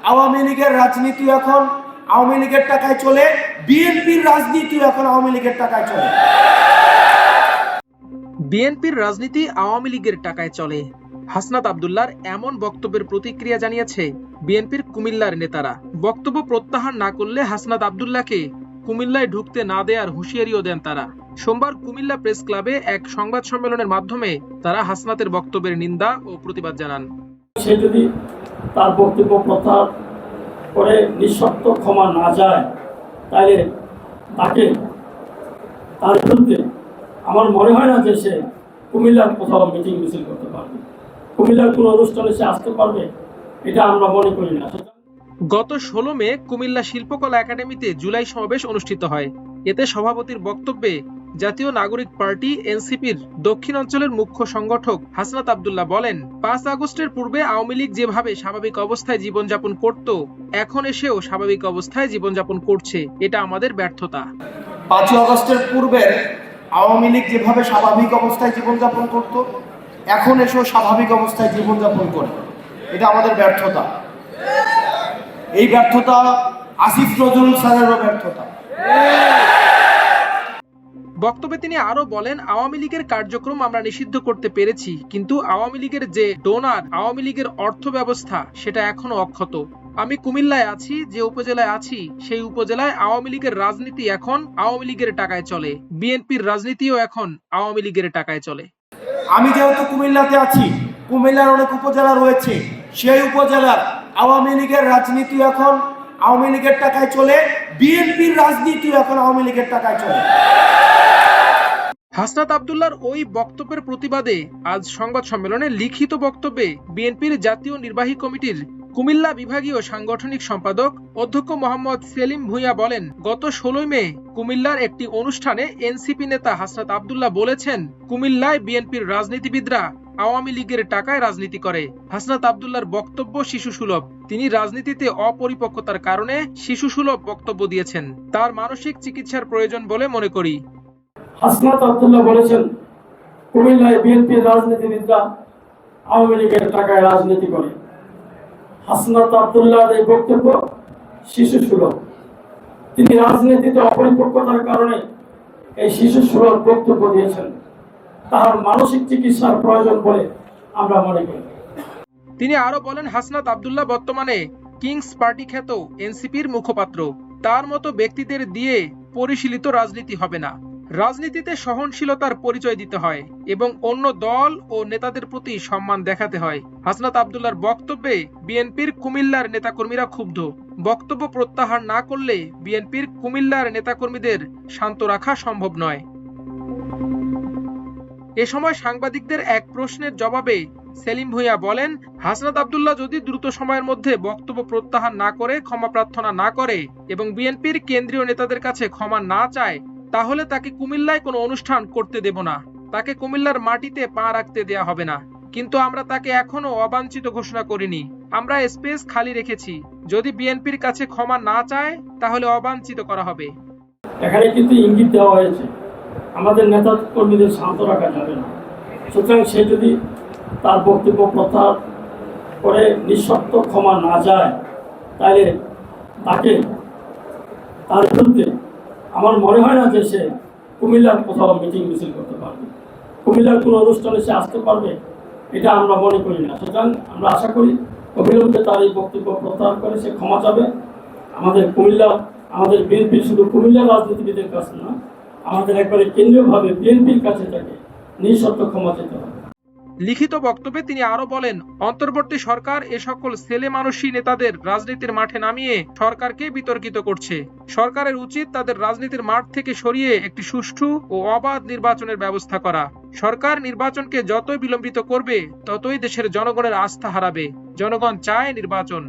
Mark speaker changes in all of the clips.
Speaker 1: আওয়ামী লীগের রাজনীতি এখন আওয়ামী লীগের টাকায় চলে, বিএনপির রাজনীতি এখন আওয়ামী লীগের টাকায় চলে।
Speaker 2: বিএনপির রাজনীতি আওয়ামী লীগের টাকায় চলে। হাসনাত আব্দুল্লাহর এমন বক্তব্যের প্রতিক্রিয়া জানিয়েছে বিএনপির কুমিল্লার নেতারা। বক্তব্য প্রত্যাহার না করলে হাসনাত আব্দুল্লাহকে কুমিল্লায় ঢুকতে না দেওয়ার হুঁশিয়ারিও দেন তারা। সোমবার কুমিল্লা প্রেস ক্লাবে এক সংবাদ সম্মেলনের মাধ্যমে তারা হাসনাতের বক্তব্যের নিন্দা ও প্রতিবাদ জানান।
Speaker 3: সে যদি তার বক্তব্য প্রত্যাহার করে নিঃশর্ত ক্ষমা না যায়, তাহলে তাকে তার বিরুদ্ধে আমার মনে হয় না যে সে কুমিল্লার কোথাও মিটিং মিছিল করতে পারবে, কুমিল্লার কোনো অনুষ্ঠানে সে আসতে পারবে, এটা আমরা মনে করি না।
Speaker 2: গত 16 মে কুমিল্লা শিল্পকলা একাডেমিতে জুলাই সমাবেশ অনুষ্ঠিত হয়। এতে সভাপতির বক্তব্যে জাতীয় নাগরিক পার্টি এনসিপির দক্ষিণ অঞ্চলের মুখ্য সংগঠক হাসনাত আব্দুল্লাহ বলেন, 5 আগস্টের পূর্বে আওয়ামী লীগ যেভাবে স্বাভাবিক অবস্থায় জীবনযাপন করত, এখন এসেও স্বাভাবিক অবস্থায় জীবনযাপন করছে। এটা আমাদের ব্যর্থতা।
Speaker 1: 5 আগস্টের পূর্বের আওয়ামী লীগ যেভাবে স্বাভাবিক অবস্থায় জীবনযাপন করত, এখন এসেও স্বাভাবিক অবস্থায় জীবনযাপন করে, এটা আমাদের ব্যর্থতা। এই ব্যর্থতা আসিফ নজরুল স্যারেরও ব্যর্থতা।
Speaker 2: বক্তব্যে তিনি আরো বলেন, আওয়ামী লীগের কার্যক্রম আমরা নিষিদ্ধ করতে পেরেছি, কিন্তু আওয়ামী লীগের যে ডোনার, আওয়ামী লীগের অর্থ ব্যবস্থা, সেটা এখনো অক্ষত। আমি কুমিল্লায় আছি, যে উপজেলায় আছি, সেই উপজেলায় আওয়ামী লীগের রাজনীতি এখন আওয়ামী লীগের টাকায় চলে। বিএনপির রাজনীতিও এখন আওয়ামী লীগের টাকায় চলে।
Speaker 1: আমি যেহেতু কুমিল্লাতে আছি, কুমিল্লার অনেক উপজেলা রয়েছে, সেই উপজেলার আওয়ামী লীগের রাজনীতি এখন আওয়ামী লীগের টাকায় চলে, বিএনপির রাজনীতি এখন আওয়ামী লীগের টাকায় চলে।
Speaker 2: হাসনাত আব্দুল্লাহর ওই বক্তব্যের প্রতিবাদে আজ সংবাদ সম্মেলনে লিখিত বক্তব্যে বিএনপির জাতীয় নির্বাহী কমিটির কুমিল্লা বিভাগীয় সাংগঠনিক সম্পাদক অধ্যক্ষ মোহাম্মদ সেলিম ভূঁইয়া বলেন, গত 16 মে কুমিল্লার একটি অনুষ্ঠানে এনসিপি নেতা হাসনাত আব্দুল্লাহ বলেছেন, কুমিল্লায় বিএনপির রাজনীতিবিদরা আওয়ামী লীগের টাকায় রাজনীতি করে। হাসনাত আব্দুল্লাহর বক্তব্য শিশু সুলভ। তিনি রাজনীতিতে অপরিপক্কতার কারণে শিশু সুলভ বক্তব্য দিয়েছেন। তার মানসিক চিকিৎসার প্রয়োজন বলে মনে করি।
Speaker 3: হাসনাত আব্দুল্লাহ বলেছেন, কুমিল্লায় বিএনপির রাজনীতিবিদরা আওয়ামী লীগের টাকায় রাজনীতি করে। হাসনাত আব্দুল্লাহর এই বক্তব্য শিশু সুলভ। তিনি রাজনীতিতে অপরিপক্কতার কারণে এই শিশু সুলভ বক্তব্য দিয়েছেন। তার মানসিক চিকিৎসার প্রয়োজন বলে আমরা মনে করি।
Speaker 2: তিনি আরো বলেন, হাসনাত আব্দুল্লাহ বর্তমানে কিংস পার্টি খ্যাত এনসিপির মুখপাত্র। তার মতো ব্যক্তিদের দিয়ে পরিশীলিত রাজনীতি হবে না। রাজনীতিতে সহনশীলতার পরিচয় দিতে হয় এবং অন্য দল ও নেতাদের প্রতি সম্মান দেখাতে হয়। হাসনাত আব্দুল্লাহর বক্তব্যে বিএনপির কুমিল্লার নেতাকর্মীরা ক্ষুব্ধ। বক্তব্য প্রত্যাহার না করলে বিএনপির কুমিল্লার নেতাকর্মীদের শান্ত রাখা সম্ভব নয়। এ সময় সাংবাদিকদের এক প্রশ্নের জবাবে সেলিম ভূঁইয়া বলেন, হাসনাত আব্দুল্লাহ যদি দ্রুত সময়ের মধ্যে বক্তব্য প্রত্যাহার না করে, ক্ষমা প্রার্থনা না করে এবং বিএনপির কেন্দ্রীয় নেতাদের কাছে ক্ষমা না চায়, তাহলে তাকে কুমিল্লায় কোনো অনুষ্ঠান করতে দেব না, তাকে কুমিল্লার মাটিতে পা রাখতে দেয়া হবে না। কিন্তু আমরা তাকে এখনো অবাঞ্ছিত ঘোষণা করিনি। আমরা স্পেস খালি রেখেছি। যদি বিএনপির কাছে ক্ষমা না চায়, তাহলে অবাঞ্ছিত করা হবে।
Speaker 3: এখানে কিন্তু ইঙ্গিত দেওয়া হয়েছে আমাদের নেতা কর্মীদের শান্ত রাখা যাবে না। সুতরাং সে যদি তার বক্তব্য প্রত্যাহার করে নিঃশর্ত ক্ষমা না যায়, তাহলে তাকে তার বিরুদ্ধে আমার মনে হয় না যে সে কুমিল্লার কোথাও মিটিং মিছিল করতে পারবে, কুমিল্লার কোনো অনুষ্ঠানে সে আসতে পারবে, এটা আমরা মনে করি না। সুতরাং আমরা আশা করি অবিলম্বে তার এই বক্তব্য প্রত্যাহার করে সে ক্ষমা চাবে। আমাদের কুমিল্লা, আমাদের বিএনপি শুধু কুমিল্লার রাজনীতিবিদের কাছে না, আমাদের একবারে কেন্দ্রীয়ভাবে বিএনপির কাছে তাকে নিঃশর্ত ক্ষমা চেতে হবে।
Speaker 2: লিখিত বক্তব্যে তিনি আরো বলেন, অন্তর্বর্তী সরকার এ সকল ছেলে মানুষী নেতাদের রাজনীতির মাঠে নামিয়ে সরকারকে বিতর্কিত করছে। সরকারের উচিত তাদের রাজনীতির মাঠ থেকে সরিয়ে একটি সুষ্ঠু ও অবাধ নির্বাচনের ব্যবস্থা করা। সরকার নির্বাচনকে যতই বিলম্বিত করবে, ততই দেশের জনগণের আস্থা হারাবে। জনগণ চায় নির্বাচন।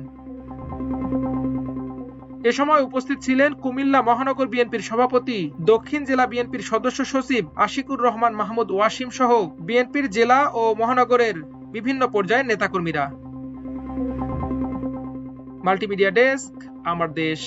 Speaker 2: এ সময় উপস্থিত ছিলেন কুমিল্লা মহানগর বিএনপির সভাপতি, দক্ষিণ জেলা বিএনপির সদস্য সচিব আশিকুর রহমান মাহমুদ ওয়াসিম সহ বিএনপির জেলা ও মহানগরের বিভিন্ন পর্যায়ের নেতাকর্মীরা। মাল্টিমিডিয়া ডেস্ক, আমার দেশ।